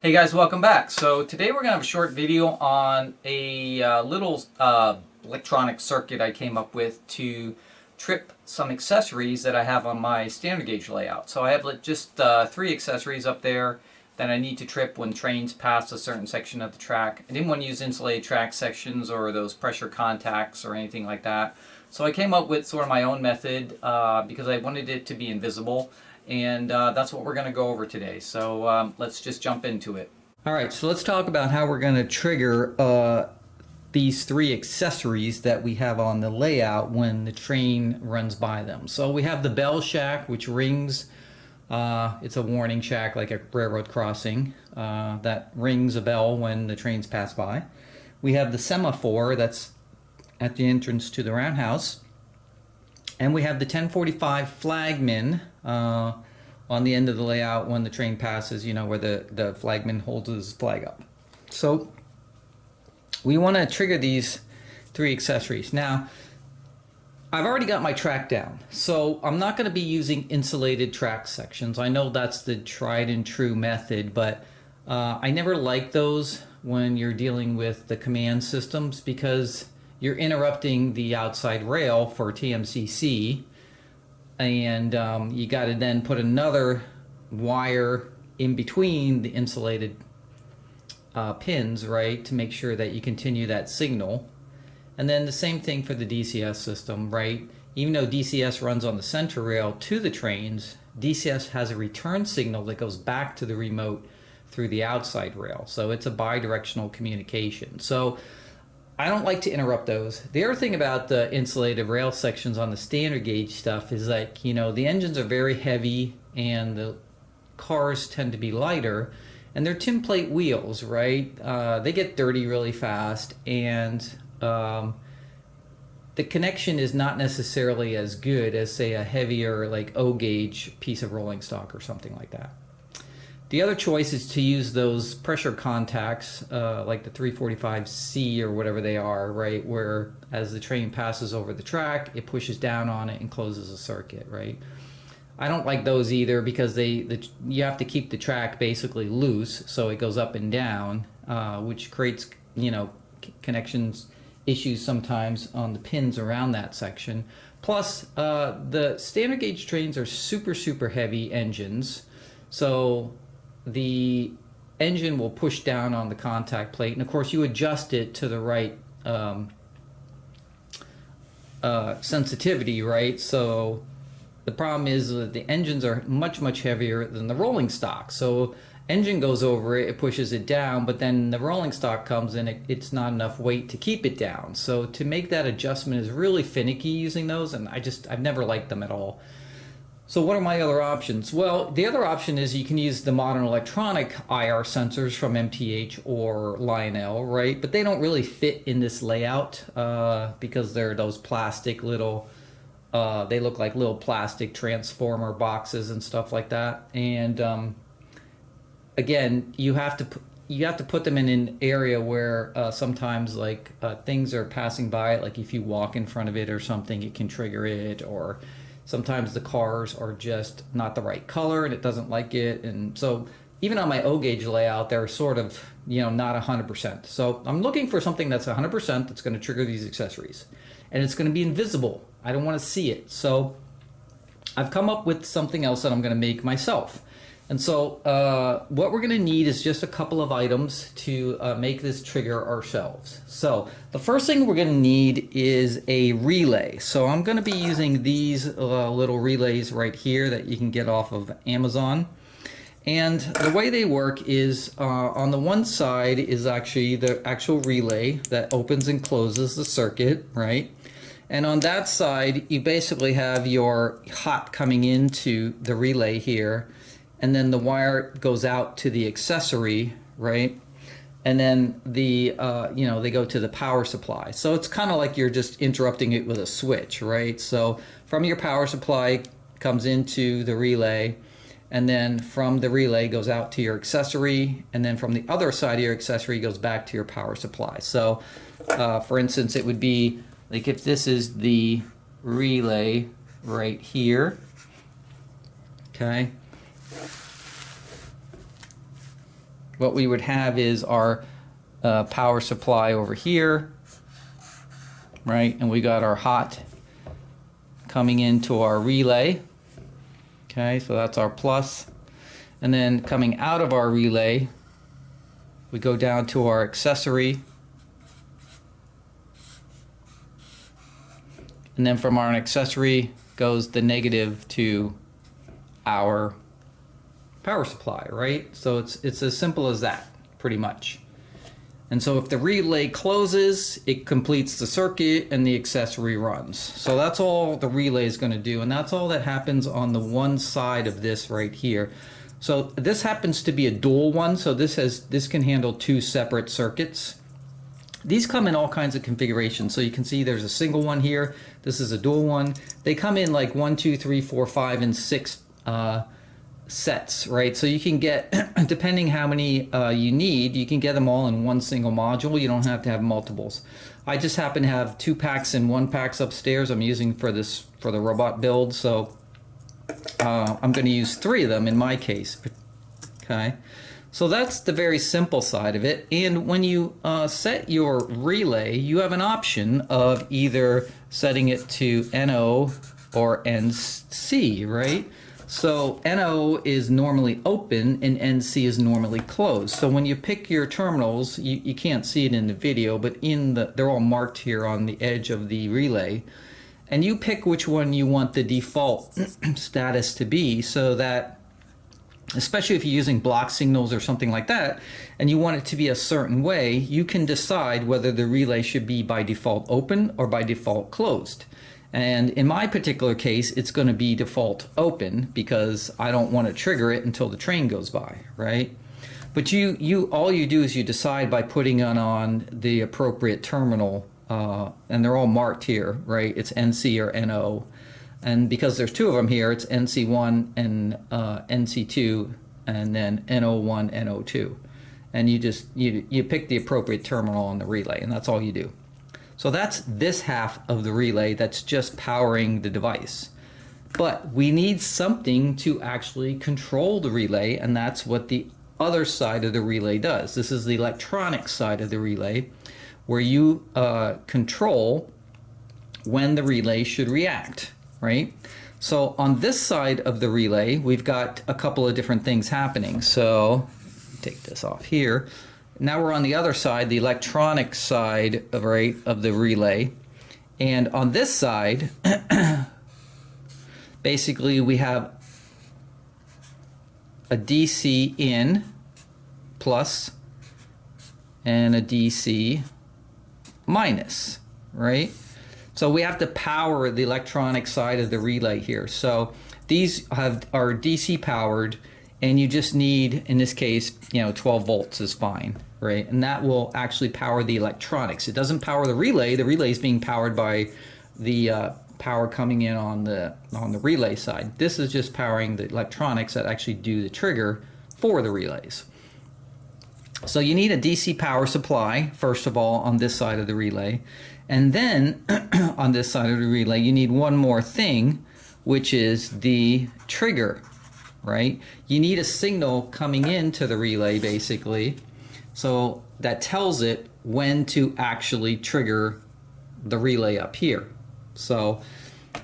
Hey guys, welcome back. So today we're going to have a short video on a little electronic circuit I came up with to trip some accessories that I have on my standard gauge layout. So I have just 3 accessories up there that I need to trip when trains pass a certain section of the track. I didn't want to use insulated track sections or those pressure contacts or anything like that. So I came up with sort of my own method because I wanted it to be invisible. And that's what we're going to go over today. So let's just jump into it. All right, so let's talk about how we're going to trigger these 3 accessories that we have on the layout when the train runs by them. So we have the bell shack, which rings. It's a warning shack like a railroad crossing that rings a bell when the trains pass by. We have the semaphore that's at the entrance to the roundhouse. And we have the 1045 flagman on the end of the layout when the train passes, you know, where the flagman holds his flag up. So we want to trigger these 3 accessories. Now, I've already got my track down, so I'm not going to be using insulated track sections. I know that's the tried and true method, but I never like those when you're dealing with the command systems because you're interrupting the outside rail for TMCC, and you got to then put another wire in between the insulated pins, right, to make sure that you continue that signal. And then the same thing for the DCS system, right? Even though DCS runs on the center rail to the trains, DCS has a return signal that goes back to the remote through the outside rail. So it's a bi-directional communication. So I don't like to interrupt those. The other thing about the insulated rail sections on the standard gauge stuff is like, you know, the engines are very heavy and the cars tend to be lighter, and they're tin plate wheels, right? They get dirty really fast, and the connection is not necessarily as good as, say, a heavier like O gauge piece of rolling stock or something like that. The other choice is to use those pressure contacts, like the 345C or whatever they are, right? Where as the train passes over the track, it pushes down on it and closes a circuit, right? I don't like those either because you have to keep the track basically loose, so it goes up and down, which creates, you know, connections issues sometimes on the pins around that section. Plus, the standard gauge trains are super heavy engines, so the engine will push down on the contact plate, and of course you adjust it to the right sensitivity, right? So the problem is that the engines are much heavier than the rolling stock. So engine goes over it, it pushes it down, but then the rolling stock comes in, it's not enough weight to keep it down. So to make that adjustment is really finicky using those, and I've never liked them at all. So what are my other options? Well, the other option is you can use the modern electronic IR sensors from MTH or Lionel, right? But they don't really fit in this layout because they're those plastic little, they look like little plastic transformer boxes and stuff like that. And again, you have to put them in an area where sometimes like things are passing by it, like if you walk in front of it or something, it can trigger it, or sometimes the cars are just not the right color and it doesn't like it. And so even on my O gauge layout, they're sort of, you know, not 100%. So I'm looking for something that's 100% that's going to trigger these accessories. And it's going to be invisible. I don't want to see it. So I've come up with something else that I'm going to make myself. And so what we're going to need is just a couple of items to make this trigger ourselves. So the first thing we're going to need is a relay. So I'm going to be using these little relays right here that you can get off of Amazon. And the way they work is on the one side is actually the actual relay that opens and closes the circuit, right? And on that side, you basically have your hot coming into the relay here. And then the wire goes out to the accessory, right? And then the, you know, they go to the power supply. So it's kind of like you're just interrupting it with a switch, right? So from your power supply comes into the relay, and then from the relay goes out to your accessory, and then from the other side of your accessory goes back to your power supply. So for instance, it would be like if this is the relay right here, okay? what we would have is our power supply over here, right? And we got our hot coming into our relay. Okay, so that's our plus. And then coming out of our relay, we go down to our accessory. And then from our accessory goes the negative to our power supply, right? So it's as simple as that, pretty much. And so if the relay closes, it completes the circuit and the accessory runs. So that's all the relay is going to do, and that's all that happens on the one side of this right here. So this happens to be a dual one, so this can handle two separate circuits. These come in all kinds of configurations. So you can see there's a single one here. This is a dual one. They come in like 1, 2, 3, 4, 5, and 6 sets, right? So you can get, depending how many you need, you can get them all in one single module. You don't have to have multiples. I just happen to have 2 packs and 1 packs upstairs I'm using for the robot build. So I'm going to use 3 of them in my case. Okay. So that's the very simple side of it. And when you set your relay, you have an option of either setting it to NO or NC, right? So NO is normally open and NC is normally closed. So when you pick your terminals, you can't see it in the video, but they're all marked here on the edge of the relay. And you pick which one you want the default status to be, so that especially if you're using block signals or something like that, and you want it to be a certain way, you can decide whether the relay should be by default open or by default closed. And in my particular case, it's going to be default open because I don't want to trigger it until the train goes by, right? But all you do is you decide by putting it on the appropriate terminal, and they're all marked here, right? It's NC or NO. And because there's 2 of them here, it's NC1 and NC2, and then NO1, NO2. And you pick the appropriate terminal on the relay, and that's all you do. So that's this half of the relay that's just powering the device. But we need something to actually control the relay, and that's what the other side of the relay does. This is the electronic side of the relay, where you control when the relay should react. Right? So on this side of the relay, we've got a couple of different things happening. So take this off here. Now we're on the other side, the electronic side of the relay. And on this side, basically we have a DC in plus and a DC minus, right? So we have to power the electronic side of the relay here. So these are DC powered, and you just need, in this case, 12 volts is fine, right? And that will actually power the electronics. It doesn't power the relay. The relay is being powered by the power coming in on the relay side. This is just powering the electronics that actually do the trigger for the relays. So you need a DC power supply, first of all, on this side of the relay. And then on this side of the relay, you need one more thing, which is the trigger, right? You need a signal coming into the relay, basically, so that tells it when to actually trigger the relay up here. So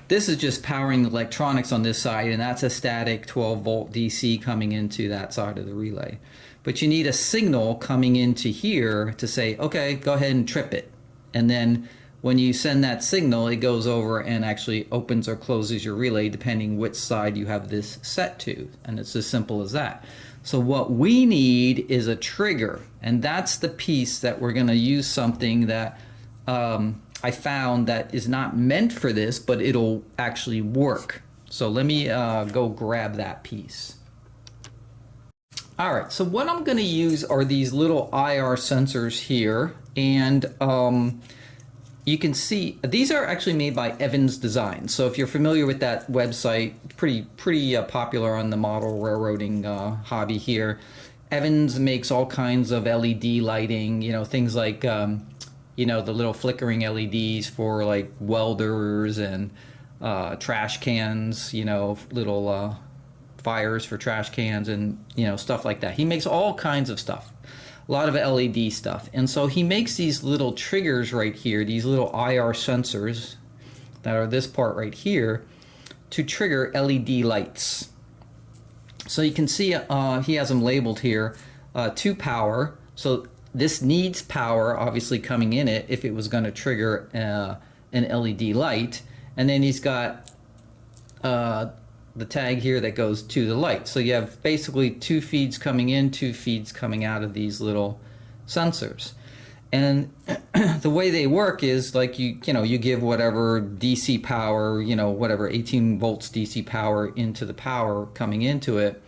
this is just powering the electronics on this side, and that's a static 12 volt DC coming into that side of the relay. But you need a signal coming into here to say, okay, go ahead and trip it. And then when you send that signal, it goes over and actually opens or closes your relay depending which side you have this set to. And it's as simple as that. So what we need is a trigger. And that's the piece that we're going to use something that I found that is not meant for this, but it'll actually work. So let me go grab that piece. All right, so what I'm going to use are these little IR sensors here, and you can see these are actually made by Evans Design. So if you're familiar with that website, pretty popular on the model railroading hobby here. Evans makes all kinds of LED lighting, things like the little flickering LEDs for like welders and trash cans, little fires for trash cans and, you know, stuff like that. He makes all kinds of stuff, a lot of LED stuff. And so he makes these little triggers right here, these little IR sensors that are this part right here, to trigger LED lights. So you can see he has them labeled here to power. So this needs power obviously coming in it if it was going to trigger an LED light. And then he's got the tag here that goes to the light. So you have basically 2 feeds coming in, 2 feeds coming out of these little sensors. And the way they work is like you give whatever DC power, whatever 18 volts DC power into the power coming into it,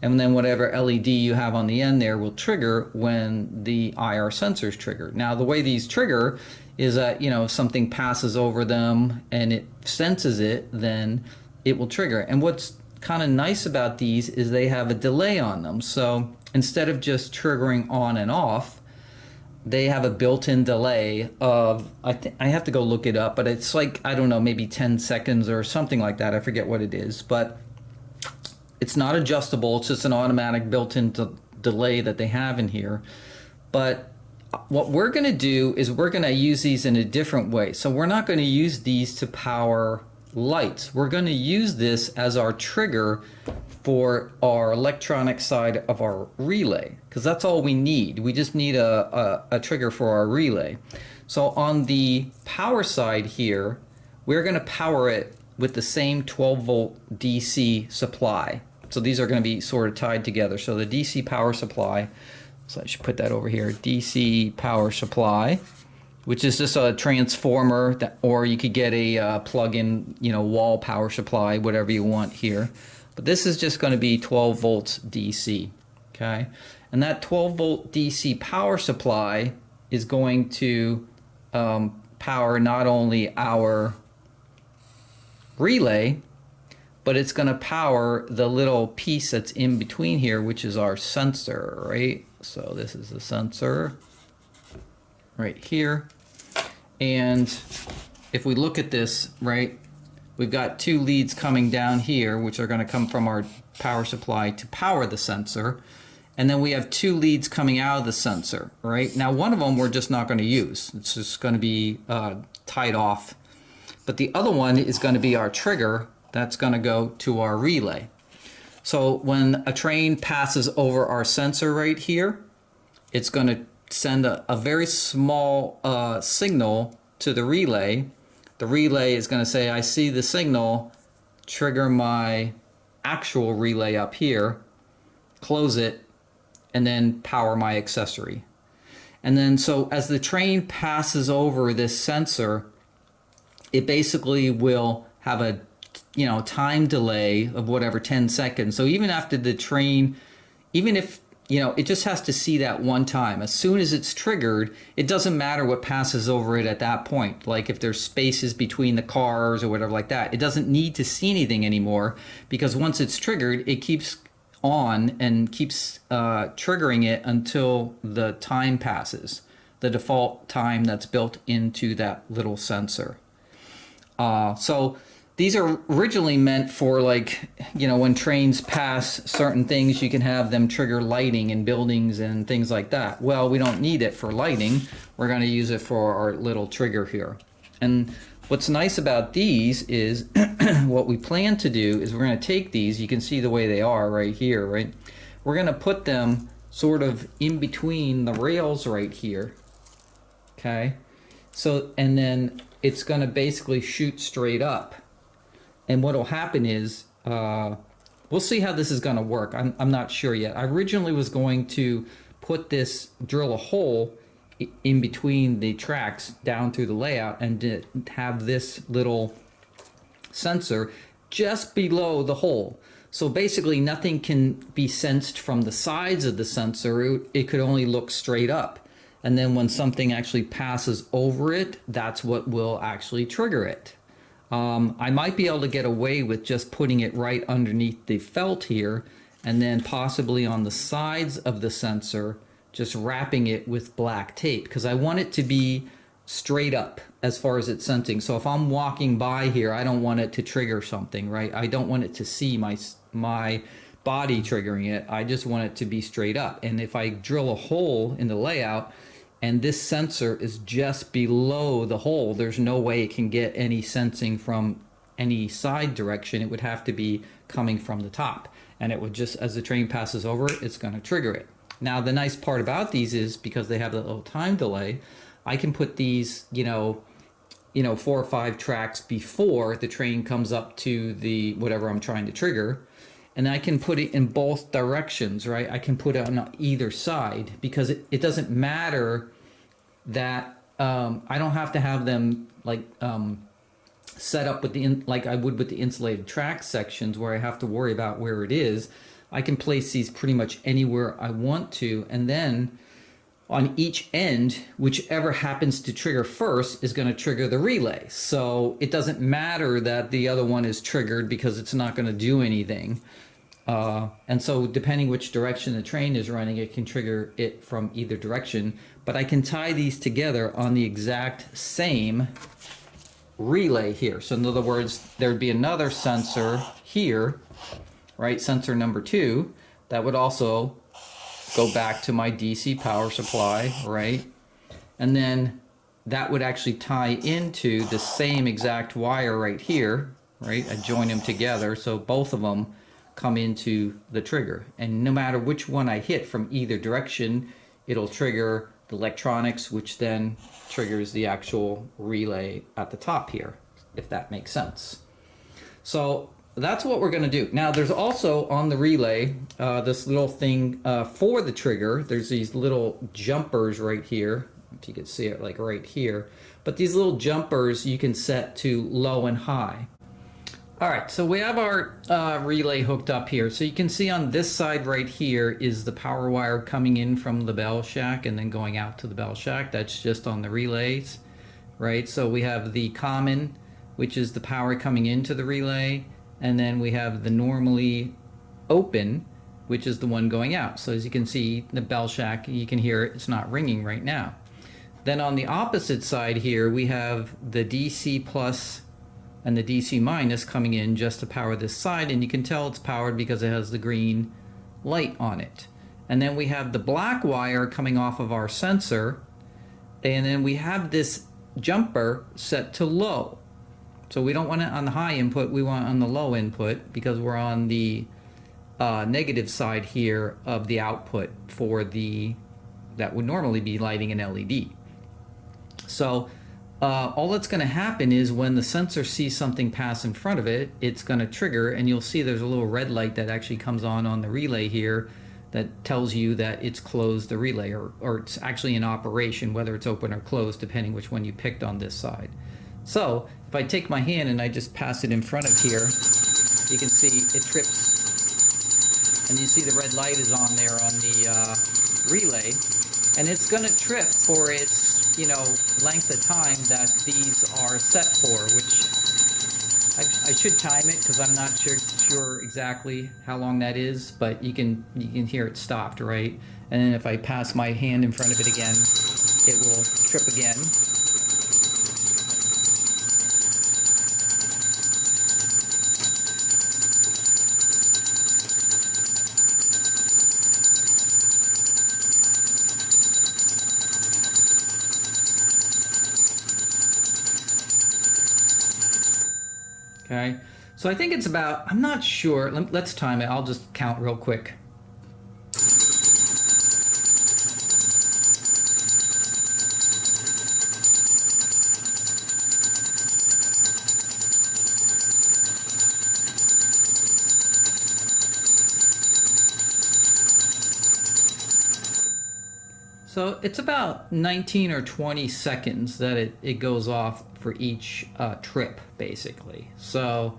and then whatever LED you have on the end there will trigger when the IR sensors trigger. Now the way these trigger is that if something passes over them and it senses it, then it will trigger. And what's kind of nice about these is they have a delay on them. So instead of just triggering on and off, they have a built-in delay of, I have to go look it up, but it's like, I don't know, maybe 10 seconds or something like that. I forget what it is, but it's not adjustable. It's just an automatic built-in delay that they have in here. But what we're going to do is we're going to use these in a different way. So we're not going to use these to power lights. We're going to use this as our trigger for our electronic side of our relay, because that's all we need. We just need a trigger for our relay. So on the power side here, we're going to power it with the same 12 volt DC supply. So these are going to be sort of tied together. So the DC power supply, so I should put that over here, DC power supply, which is just a transformer, that, or you could get a plug-in, wall power supply, whatever you want here. But this is just going to be 12 volts DC, okay? And that 12 volt DC power supply is going to power not only our relay, but it's going to power the little piece that's in between here, which is our sensor, right? So this is the sensor right here. And if we look at this, right, we've got 2 leads coming down here, which are going to come from our power supply to power the sensor. And then we have 2 leads coming out of the sensor, right? Now, one of them we're just not going to use. It's just going to be tied off. But the other one is going to be our trigger that's going to go to our relay. So when a train passes over our sensor right here, it's going to send a very small signal to the relay. The relay is going to say, I see the signal, trigger my actual relay up here, close it, and then power my accessory. And then so as the train passes over this sensor, it basically will have a time delay of whatever 10 seconds. So even after the train, even if it just has to see that one time. As soon as it's triggered, it doesn't matter what passes over it at that point. Like if there's spaces between the cars or whatever like that, it doesn't need to see anything anymore, because once it's triggered, it keeps on and keeps triggering it until the time passes, the default time that's built into that little sensor. So these are originally meant for, like, when trains pass certain things, you can have them trigger lighting in buildings and things like that. Well, we don't need it for lighting. We're going to use it for our little trigger here. And what's nice about these is what we plan to do is we're going to take these, you can see the way they are right here, right? We're going to put them sort of in between the rails right here, okay? So, and then it's going to basically shoot straight up. And what will happen is, we'll see how this is going to work. I'm not sure yet. I originally was going to drill a hole in between the tracks down through the layout and have this little sensor just below the hole. So basically nothing can be sensed from the sides of the sensor. It could only look straight up. And then when something actually passes over it, that's what will actually trigger it. I might be able to get away with just putting it right underneath the felt here, and then possibly on the sides of the sensor, just wrapping it with black tape, because I want it to be straight up as far as it's sensing. So if I'm walking by here, I don't want it to trigger something, right? I don't want it to see my body triggering it. I just want it to be straight up. And if I drill a hole in the layout and this sensor is just below the hole, there's no way it can get any sensing from any side direction. It would have to be coming from the top. And it would just, as the train passes over it, it's going to trigger it. Now, the nice part about these is because they have that little time delay, I can put these, 4 or 5 tracks before the train comes up to the whatever I'm trying to trigger. And I can put it in both directions, right? I can put it on either side because it doesn't matter that I don't have to have them set up with like I would with the insulated track sections where I have to worry about where it is. I can place these pretty much anywhere I want to, and then on each end, whichever happens to trigger first is going to trigger the relay. So it doesn't matter that the other one is triggered because it's not going to do anything. And so depending which direction the train is running, it can trigger it from either direction. But I can tie these together on the exact same relay here. So in other words, there'd be another sensor here, right? Sensor number 2, that would also go back to my DC power supply, right? And then that would actually tie into the same exact wire right here, right? I join them together so both of them come into the trigger. And no matter which one I hit from either direction, it'll trigger the electronics, which then triggers the actual relay at the top here, if that makes sense. So that's what we're going to do. Now there's also on the relay this little thing for the trigger. There's these little jumpers right here, if you can see it like right here, but these little jumpers you can set to low and high. All right, so we have our relay hooked up here. So you can see on this side right here is the power wire coming in from the bell shack and then going out to the bell shack. That's just on the relays, right? So we have the common, which is the power coming into the relay, and then we have the normally open, which is the one going out. So as you can see, the bell shack, you can hear it, it's not ringing right now. Then on the opposite side here, we have the DC plus and the DC minus coming in just to power this side, and you can tell it's powered because it has the green light on it. And then we have the black wire coming off of our sensor, and then we have this jumper set to low. So we don't want it on the high input, we want it on the low input because we're on the negative side here of the output for that would normally be lighting an LED. So all that's going to happen is when the sensor sees something pass in front of it, it's going to trigger, and you'll see there's a little red light that actually comes on the relay here that tells you that it's closed the relay, or it's actually in operation, whether it's open or closed, depending which one you picked on this side. So if I take my hand and I just pass it in front of here, you can see it trips, and you see the red light is on there on the relay, and it's going to trip for its length of time that these are set for, which I should time it because I'm not sure exactly how long that is, but you can hear it stopped, right? And then if I pass my hand in front of it again, it will trip again. Okay, so I think it's about, I'm not sure, let's time it, I'll just count real quick. So it's about 19 or 20 seconds that it goes off for each trip, basically. So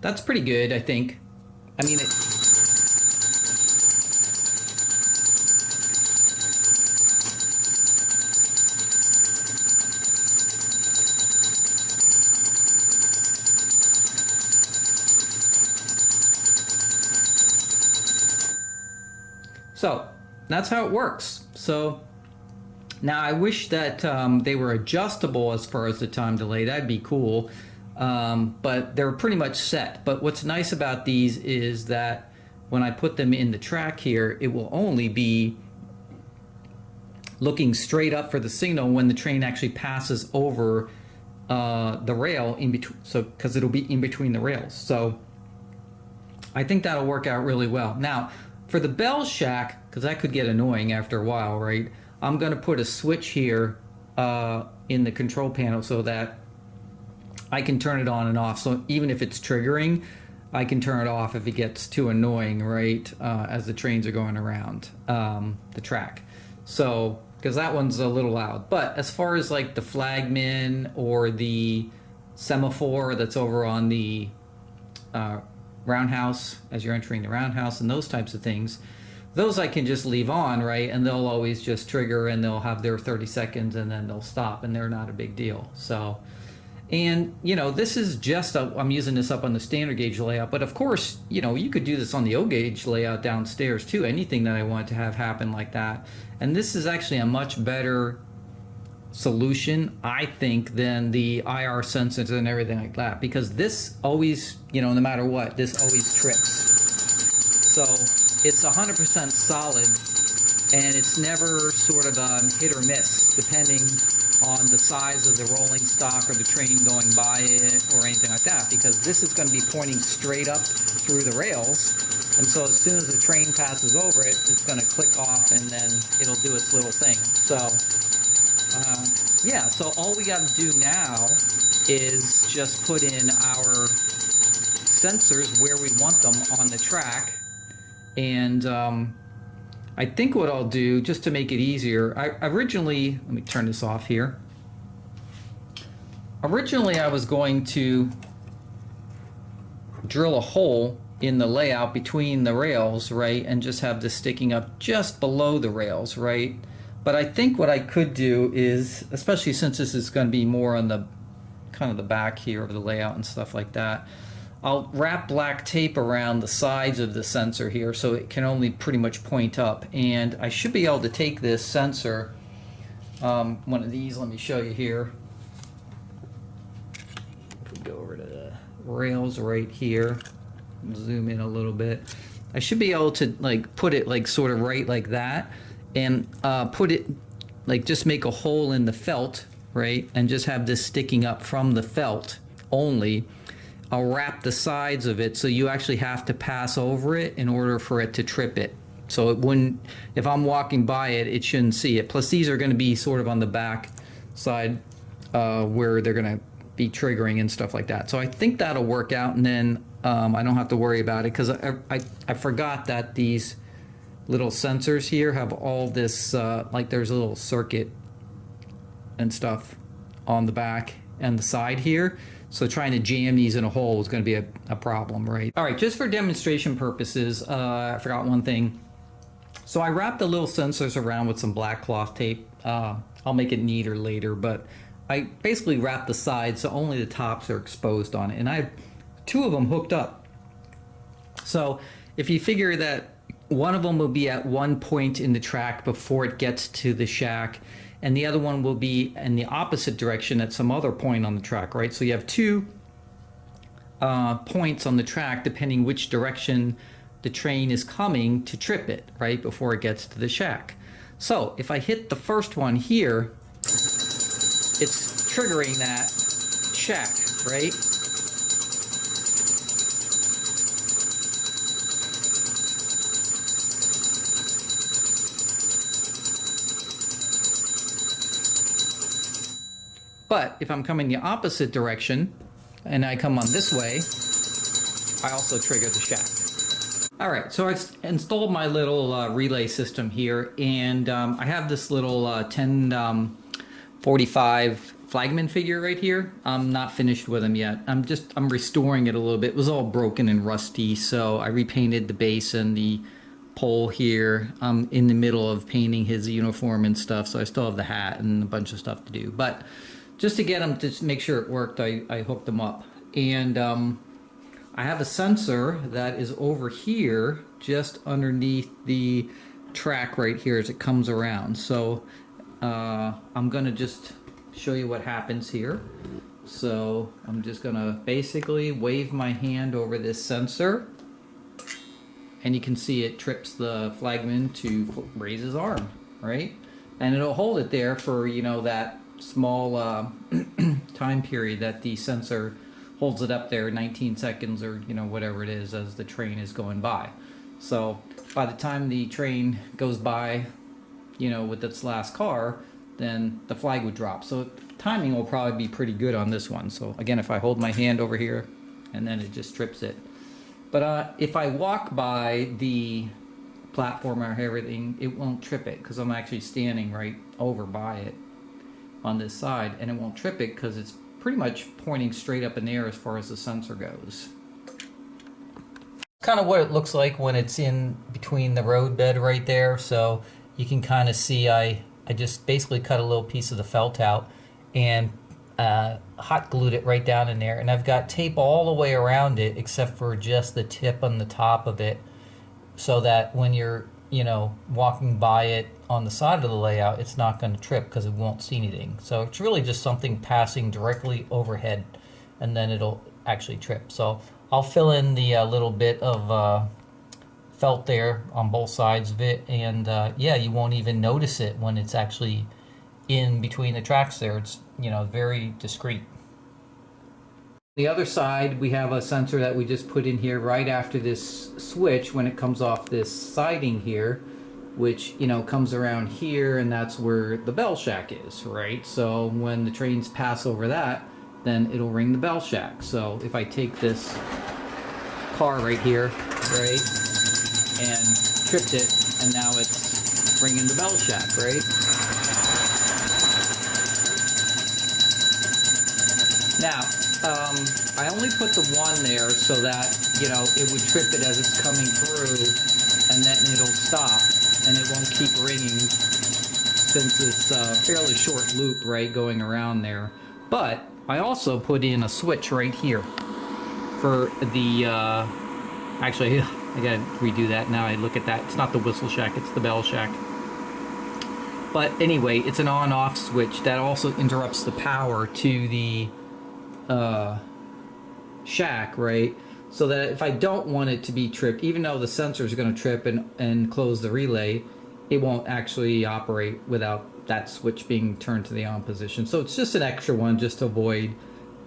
that's pretty good, I think. I mean, so that's how it works. So now I wish that they were adjustable as far as the time delay. That'd be cool, but they're pretty much set. But what's nice about these is that when I put them in the track here, it will only be looking straight up for the signal when the train actually passes over the rail in between, so because it'll be in between the rails. So I think that'll work out really well. Now for the bell shack, because that could get annoying after a while, right? I'm going to put a switch here in the control panel so that I can turn it on and off. So even if it's triggering, I can turn it off if it gets too annoying, right? As the trains are going around the track. So, because that one's a little loud. But as far as like the flagman or the semaphore that's over on the roundhouse as you're entering the roundhouse and those types of things, those I can just leave on, right? And they'll always just trigger and they'll have their 30 seconds and then they'll stop and they're not a big deal. So, and you know, this is just I'm using this up on the standard gauge layout, but of course, you know, you could do this on the O gauge layout downstairs too, anything that I want to have happen like that. And this is actually a much better solution, I think, than the IR sensors and everything like that, because this always, you know, no matter what, this always trips. So it's 100% solid, and it's never sort of a hit or miss depending on the size of the rolling stock or the train going by it or anything like that, because this is going to be pointing straight up through the rails, and so as soon as the train passes over it, it's going to click off and then it'll do its little thing. So yeah, so all we got to do now is just put in our sensors where we want them on the track. And I think what I'll do, just to make it easier, I originally, let me turn this off here. Originally I was going to drill a hole in the layout between the rails, right, and just have this sticking up just below the rails, right? But I think what I could do is, especially since this is going to be more on the kind of the back here of the layout and stuff like that, I'll wrap black tape around the sides of the sensor here so it can only pretty much point up. And I should be able to take this sensor, one of these, let me show you here. If we go over to the rails right here, zoom in a little bit. I should be able to like put it like sort of right like that, and put it like, just make a hole in the felt, right, and just have this sticking up from the felt only. I'll wrap the sides of it so you actually have to pass over it in order for it to trip it. So it wouldn't, if I'm walking by it, it shouldn't see it. Plus these are going to be sort of on the back side where they're going to be triggering and stuff like that. So I think that'll work out, and then I don't have to worry about it, because I forgot that these little sensors here have all this, like there's a little circuit and stuff on the back and the side here. So trying to jam these in a hole is going to be a problem, right? All right, just for demonstration purposes, I forgot one thing. So I wrapped the little sensors around with some black cloth tape. I'll make it neater later, but I basically wrapped the sides so only the tops are exposed on it. And I have two of them hooked up. So if you figure that one of them will be at one point in the track before it gets to the shack, and the other one will be in the opposite direction at some other point on the track, right? So you have two points on the track depending which direction the train is coming to trip it, right, before it gets to the shack. So if I hit the first one here, it's triggering that shack, right? But if I'm coming the opposite direction and I come on this way, I also trigger the shack. All right, so I installed my little relay system here, and I have this little 1045 flagman figure right here. I'm not finished with him yet. I'm restoring it a little bit. It was all broken and rusty, so I repainted the base and the pole here. I'm in the middle of painting his uniform and stuff, so I still have the hat and a bunch of stuff to do. But just to get them to make sure it worked, I hooked them up. And I have a sensor that is over here just underneath the track right here as it comes around. So I'm gonna just show you what happens here. So I'm just gonna basically wave my hand over this sensor, and you can see it trips the flagman to raise his arm, right? And it'll hold it there for, you know, that small time period that the sensor holds it up there, 19 seconds or, you know, whatever it is as the train is going by. So by the time the train goes by, you know, with its last car, then the flag would drop. So timing will probably be pretty good on this one. So again, if I hold my hand over here and then it just trips it. But if I walk by the platform or everything, it won't trip it because I'm actually standing right over by it on this side, and it won't trip it because it's pretty much pointing straight up in the air as far as the sensor goes. Kind of what it looks like when it's in between the road bed right there. So you can kind of see I just basically cut a little piece of the felt out and hot glued it right down in there, and I've got tape all the way around it except for just the tip on the top of it, so that when you're, you know, walking by it on the side of the layout, it's not going to trip because it won't see anything. So it's really just something passing directly overhead, and then it'll actually trip. So I'll fill in the little bit of felt there on both sides of it, and yeah, you won't even notice it when it's actually in between the tracks there. It's, you know, very discreet. The other side, we have a sensor that we just put in here right after this switch when it comes off this siding here, which, you know, comes around here, and that's where the bell shack is, right? So when the trains pass over that, then it'll ring the bell shack. So if I take this car right here, right, and tripped it, and now it's ringing the bell shack, right? Now, I only put the one there so that, you know, it would trip it as it's coming through, and then it'll stop, and it won't keep ringing since it's a fairly short loop, right, going around there. But I also put in a switch right here for the, actually, I gotta redo that now. I look at that. It's not the whistle shack, it's the bell shack. But anyway, it's an on-off switch that also interrupts the power to the shack, right? So that if I don't want it to be tripped, even though the sensor is going to trip and close the relay, it won't actually operate without that switch being turned to the on position. So it's just an extra one just to avoid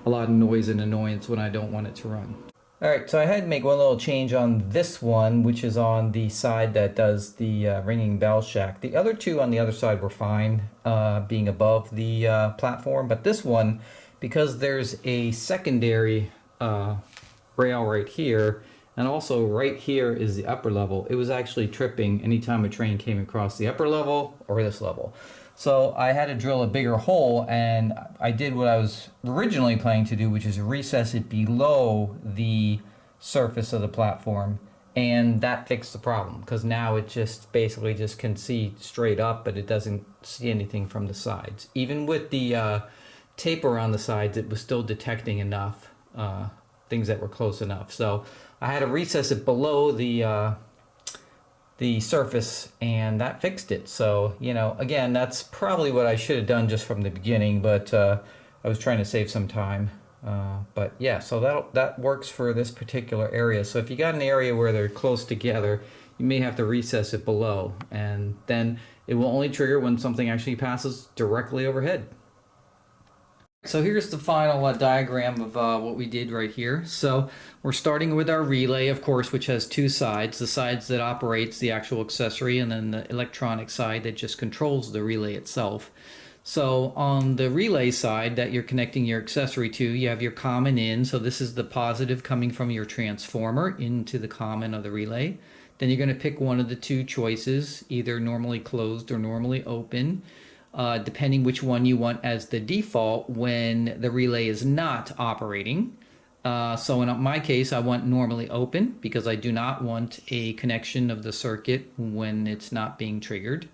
a lot of noise and annoyance when I don't want it to run. Alright, so I had to make one little change on this one, which is on the side that does the ringing bell shack. The other two on the other side were fine, being above the platform, but this one, because there's a secondary rail right here, and also right here is the upper level, it was actually tripping anytime a train came across the upper level or this level. So I had to drill a bigger hole, and I did what I was originally planning to do, which is recess it below the surface of the platform, and that fixed the problem, because now it just basically just can see straight up, but it doesn't see anything from the sides. Even with the taper on the sides, it was still detecting enough things that were close enough. So I had to recess it below the surface, and that fixed it. So, you know, again, that's probably what I should have done just from the beginning, but I was trying to save some time. But yeah, so that works for this particular area. So if you got an area where they're close together, you may have to recess it below, and then it will only trigger when something actually passes directly overhead. So here's the final diagram of what we did right here. So we're starting with our relay, of course, which has two sides. The sides that operates the actual accessory, and then the electronic side that just controls the relay itself. So on the relay side that you're connecting your accessory to, you have your common in. So this is the positive coming from your transformer into the common of the relay. Then you're going to pick one of the two choices, either normally closed or normally open. Depending which one you want as the default when the relay is not operating. So in my case, I want normally open because I do not want a connection of the circuit when it's not being triggered.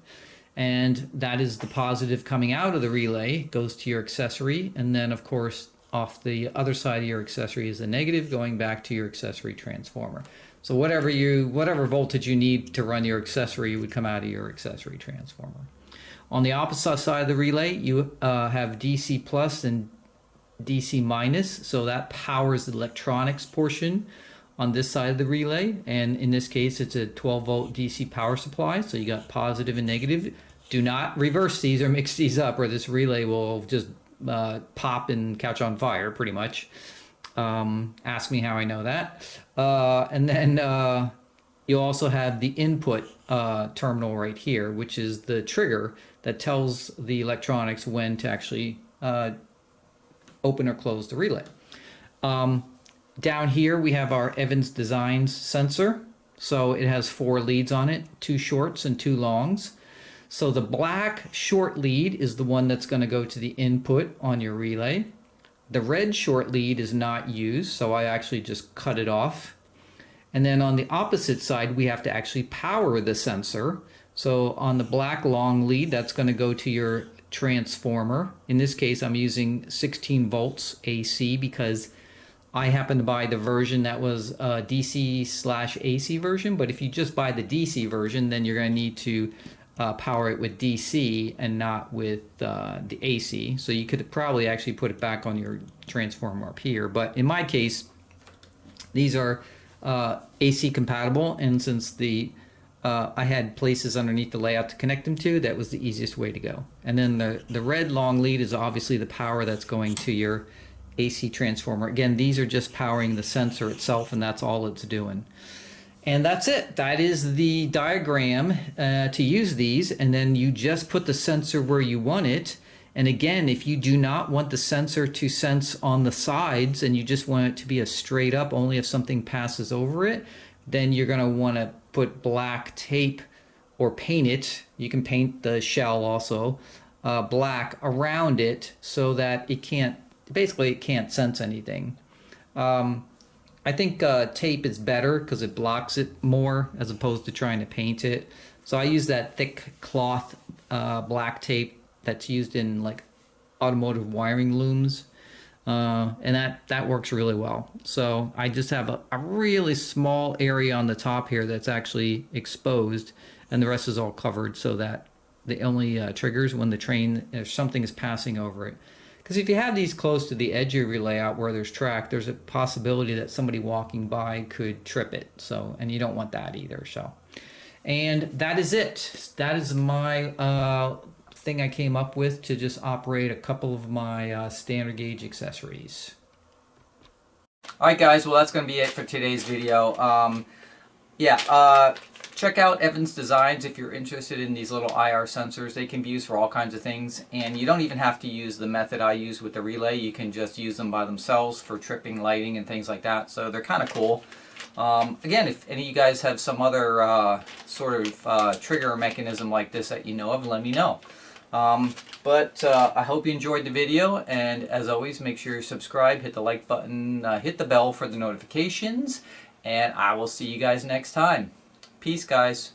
And that is the positive coming out of the relay, goes to your accessory, and then of course off the other side of your accessory is the negative going back to your accessory transformer. So whatever voltage you need to run your accessory would come out of your accessory transformer. On the opposite side of the relay, you have DC plus and DC minus, so that powers the electronics portion on this side of the relay, and in this case it's a 12-volt DC power supply, so you got positive and negative. Do not reverse these or mix these up, or this relay will just pop and catch on fire pretty much. Ask me how I know that. And then you also have the input terminal right here, which is the trigger that tells the electronics when to actually open or close the relay. Down here we have our Evans Designs sensor. So it has 4 leads on it, 2 shorts and 2 longs. So the black short lead is the one that's going to go to the input on your relay. The red short lead is not used, so I actually just cut it off. And then on the opposite side, we have to actually power the sensor. So on the black long lead, that's going to go to your transformer. In this case, I'm using 16 volts AC because I happen to buy the version that was DC/AC version. But if you just buy the DC version, then you're going to need to power it with DC and not with the AC. So you could probably actually put it back on your transformer up here. But in my case, these are AC compatible, and since I had places underneath the layout to connect them to, that was the easiest way to go. And then the red long lead is obviously the power that's going to your AC transformer. Again, these are just powering the sensor itself, and that's all it's doing. And that's it. That is the diagram to use these, and then you just put the sensor where you want it. And again, if you do not want the sensor to sense on the sides and you just want it to be a straight up, only if something passes over it, then you're going to want to put black tape or paint it. You can paint the shell also black around it so that it can't sense anything. I think tape is better because it blocks it more as opposed to trying to paint it. So I use that thick cloth black tape that's used in like automotive wiring looms, and that works really well. So I just have a really small area on the top here that's actually exposed, and the rest is all covered so that the only triggers when the train, if something is passing over it. Because if you have these close to the edge of your layout where there's track, there's a possibility that somebody walking by could trip it. So, and you don't want that either. So, and that is it. That is my thing I came up with to just operate a couple of my standard gauge accessories. Alright guys, well that's going to be it for today's video. Check out Evans Designs if you're interested in these little IR sensors. They can be used for all kinds of things, and you don't even have to use the method I use with the relay. You can just use them by themselves for tripping, lighting, and things like that. So they're kind of cool. Again, if any of you guys have some other sort of trigger mechanism like this that you know of, let me know. I hope you enjoyed the video, and as always, make sure you subscribe, hit the like button, hit the bell for the notifications, and I will see you guys next time. Peace, guys.